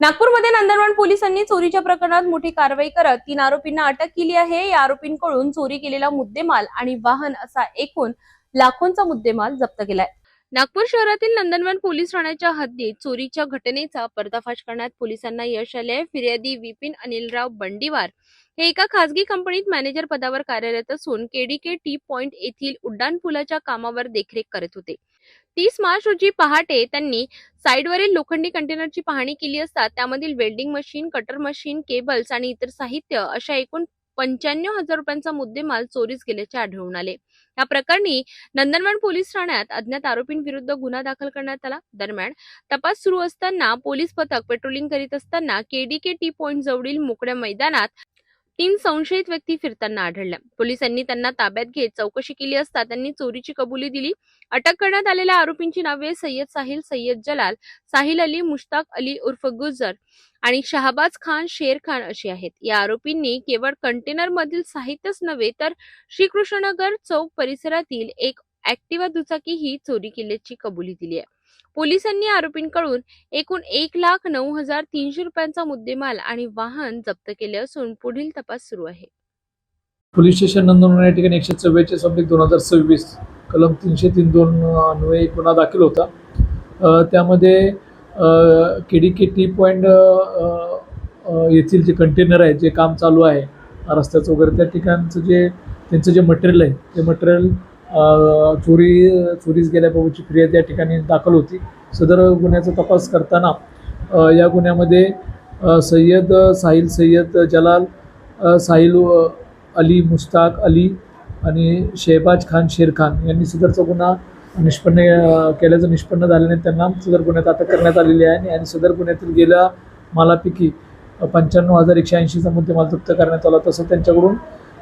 नागपूरमध्ये नंदनवन पोलिसांनी चोरीच्या प्रकरणात मोठी कारवाई करत 3 आरोपींना अटक केली आहे। या आरोपींकडून चोरी केलेला मुद्देमाल आणि वाहन असा एकूण लाखोंचा मुद्देमाल जप्त केलाय। नागपूर शहरातील नंदनवन पोलीस ठाण्याच्या हद्दीत चोरीच्या घटनेचा पर्दाफाश करण्यात पोलिसांना यश आले। फिर्यादी विपिन अनिलराव बंडीवार हे एका खासगी कंपनीत मॅनेजर पदावर कार्यरत असून केडीके टी पॉइंट येथील उड्डाणपुलाच्या कामावर देखरेख करत होते। 30 मार्च रोजी पहाटे त्यांनी साइडवरील लोखंडी कंटेनरची पाहणी केली असता त्यामधील welding machine, cutter machine, cables आणि इतर साहित्य अशा एकूण 95,000 रुपयांचा मुद्देमाल चोरीस गेल्याचे आढळून आले। या प्रकरणी नंदनवन पोलीस ठाण्यात अज्ञात आरोपींविरुद्ध गुन्हा दाखल करण्यात आला। दरम्यान तपास सुरू असताना पोलीस पथक पेट्रोलिंग करीत असताना केडीके टी पॉइंट जवळील मोकळ्या मैदानात 3 संशयित व्यक्ती फिरताना आढळल्या। पोलिसांनी त्यांना ताब्यात घेत चौकशी केली असता त्यांनी चोरीची कबुली दिली। अटक करण्यात आलेल्या आरोपींची नावे सय्यद साहिल, सय्यद जलाल, साहिल अली, मुश्ताक अली उर्फ गुजर आणि शहबाज खान, शेर खान अशी आहेत। या आरोपींनी केवळ कंटेनर मधील साहित्यच नव्हे तर श्रीकृष्णनगर चौक परिसरातील एक ऍक्टिवा दुचाकी ही चोरी केल्याची कबुली दिली आहे। पोलिसांनी आरोपींकडून एकूण 1,09,300 रुपयांचा मुद्देमाल आणि वाहन जप्त केले असून पुढील तपास सुरू आहे। पोलीस स्टेशन नंदनवन या ठिकाणी 144/2026 कलम 303(2) अन्वये गुन्हा दाखल होता। त्यामध्ये केडीके टी पॉइंट येथील जे कंटेनर आहे, जे काम चालू आहे रस्त्याचं वगैरे, त्या ठिकाणचं त्यांचं जे मटेरियल आहे ते मटेरियल चोरीस गेल्याबाबतची फिर्याद या ठिकाणी दाखल होती। सदर गुन्ह्याचा तपास करताना या गुन्ह्यामध्ये सय्यद साहिल, सय्यद जलाल, साहिल अली, मुश्ताक अली आणि शहबाज खान, शेर खान यांनी सदरचा गुन्हा केल्याचं निष्पन्न झाल्याने त्यांना सदर गुन्ह्यात अटक करण्यात आलेली आहे आणि सदर गुन्ह्यातील गेल्या मालापैकी 95,180चा मुद्देमाल जप्त करण्यात आला। तसं त्यांच्याकडून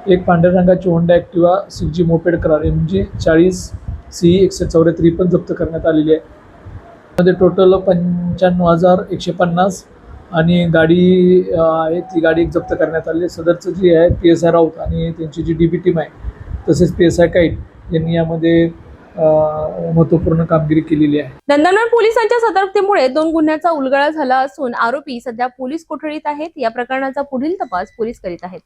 एक पांढऱ्या रंगाची होंडा ॲक्टिवा 6G मोपेड करार MG 40 CE 174 पण जप्त करण्यात आलेली आहे। त्यामध्ये टोटल 95,150 आणि गाडी आहे ती गाडी जप्त करण्यात आली। सदरचं जी आहे PSI राऊत आणि त्यांची जी DB टीम आहे तसेच PSI काईट यांनी यामध्ये महत्त्वपूर्ण कामगिरी केलेली आहे। नंदनवन पोलिसांच्या सतर्कतेमुळे 2 गुन्ह्याचा उलगडा झाला असून आरोपी सध्या पोलीस कोठडीत आहेत। या प्रकरणाचा पुढील तपास पोलीस करीत आहेत।